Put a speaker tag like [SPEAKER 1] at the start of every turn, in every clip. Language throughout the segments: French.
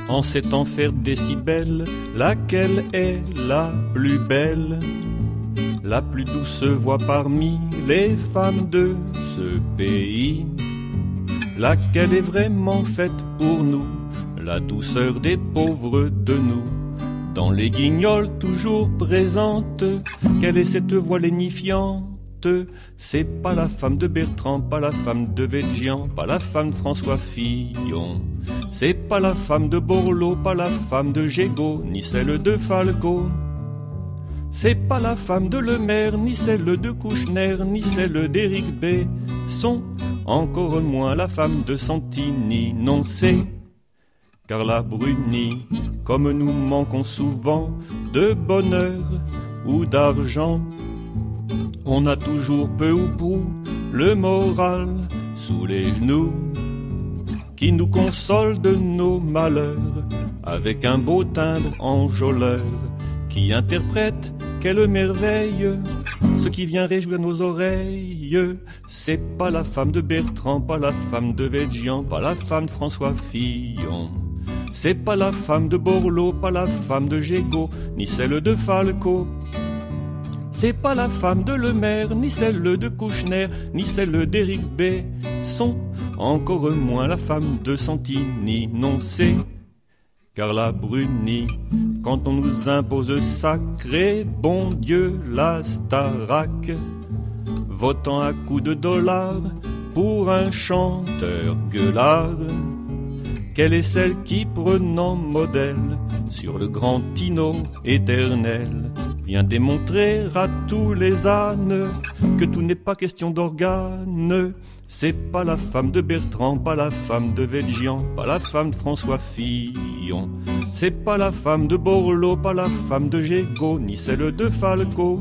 [SPEAKER 1] En cet enfer des décibels, laquelle est la plus belle, la plus douce voix parmi les femmes de ce pays? Laquelle est vraiment faite pour nous, la douceur des pauvres de nous? Dans les guignols toujours présentes, quelle est cette voix lénifiante? C'est pas la femme de Bertrand, pas la femme de Végian, pas la femme de François Fillon. C'est pas la femme de Borloo, pas la femme de Gégaud, ni celle de Falco. C'est pas la femme de Lemaire, ni celle de Kouchner, ni celle d'Éric Besson, encore moins la femme de Santini. Non, c'est Carla Bruni. Comme nous manquons souvent de bonheur ou d'argent, on a toujours peu ou prou le moral sous les genoux, qui nous console de nos malheurs avec un beau timbre enjôleur, qui interprète quelle merveille ce qui vient réjouir nos oreilles. C'est pas la femme de Bertrand, pas la femme de Végian, pas la femme de François Fillon. C'est pas la femme de Borloo, pas la femme de Gégaud, ni celle de Falco. C'est pas la femme de Lemaire, ni celle de Kouchner, ni celle d'Éric Besson, encore moins la femme de Santini. Non, c'est Carla Bruni. Quand on nous impose sacré bon Dieu la Starac, votant à coups de dollars pour un chanteur gueulard, quelle est celle qui, prenant modèle sur le grand Tino éternel, vient démontrer à tous les ânes que tout n'est pas question d'organes? C'est pas la femme de Bertrand, pas la femme de Végian, pas la femme de François Fillon. C'est pas la femme de Borloo, pas la femme de Gégaud, ni celle de Falco.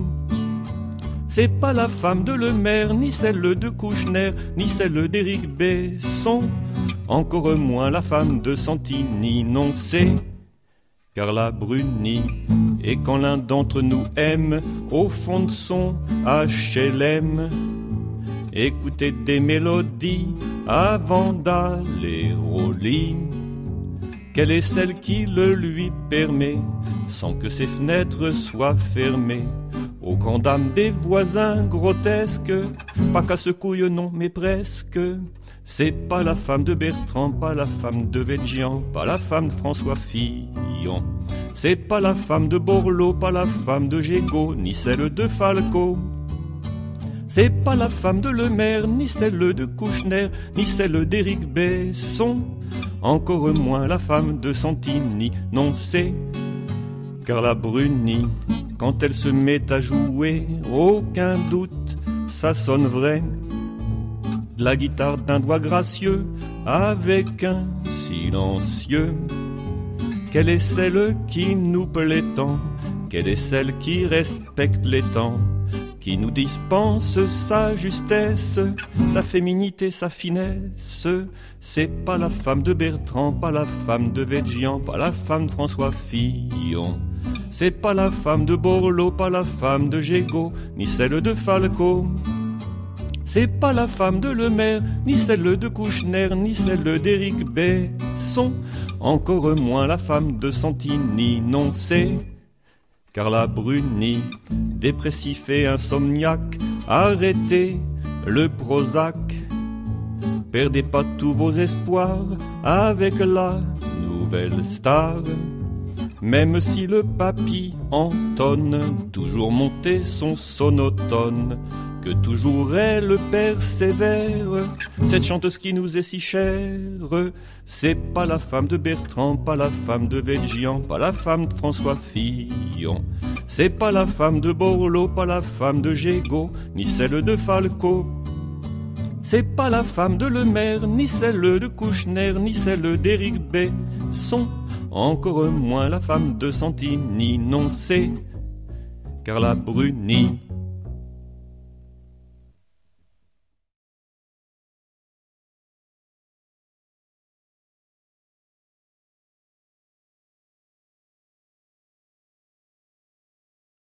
[SPEAKER 1] C'est pas la femme de Lemaire, ni celle de Kouchner, ni celle d'Éric Besson, encore moins la femme de Santini. Non, c'est Carla Bruni. Et quand l'un d'entre nous aime au fond de son HLM écouter des mélodies avant d'aller au lit, quelle est celle qui le lui permet sans que ses fenêtres soient fermées aux grandes dames des voisins grotesques? Pas casse-couille non mais presque. C'est pas la femme de Bertrand, pas la femme de Végian, pas la femme de François Fillon. C'est pas la femme de Borloo, pas la femme de Gégaud, ni celle de Falco. C'est pas la femme de Lemaire, ni celle de Kouchner, ni celle d'Éric Besson, encore moins la femme de Santini. Non, c'est Carla Bruni. Quand elle se met à jouer, aucun doute, ça sonne vrai. De la guitare d'un doigt gracieux, avec un silencieux. Quelle est celle qui nous plaît tant? Quelle est celle qui respecte les temps? Qui nous dispense sa justesse, sa féminité, sa finesse? C'est pas la femme de Bertrand, pas la femme de Végian, pas la femme de François Fillon. C'est pas la femme de Borloo, pas la femme de Gégaud, ni celle de Falco. C'est pas la femme de Lemaire, ni celle de Kouchner, ni celle d'Éric Besson, encore moins la femme de Santini. Non, c'est Carla Bruni. Dépressif et insomniaque, arrêtez le Prozac. Perdez pas tous vos espoirs avec la nouvelle star. Même si le papy entonne toujours monter son sonotone, que toujours elle persévère, cette chanteuse qui nous est si chère. C'est pas la femme de Bertrand, pas la femme de Végian, pas la femme de François Fillon. C'est pas la femme de Borloo, pas la femme de Gégaud, ni celle de Falco. C'est pas la femme de Lemaire, ni celle de Kouchner, ni celle d'Éric Besson, encore moins la femme de Santini. Non, c'est Carla Bruni.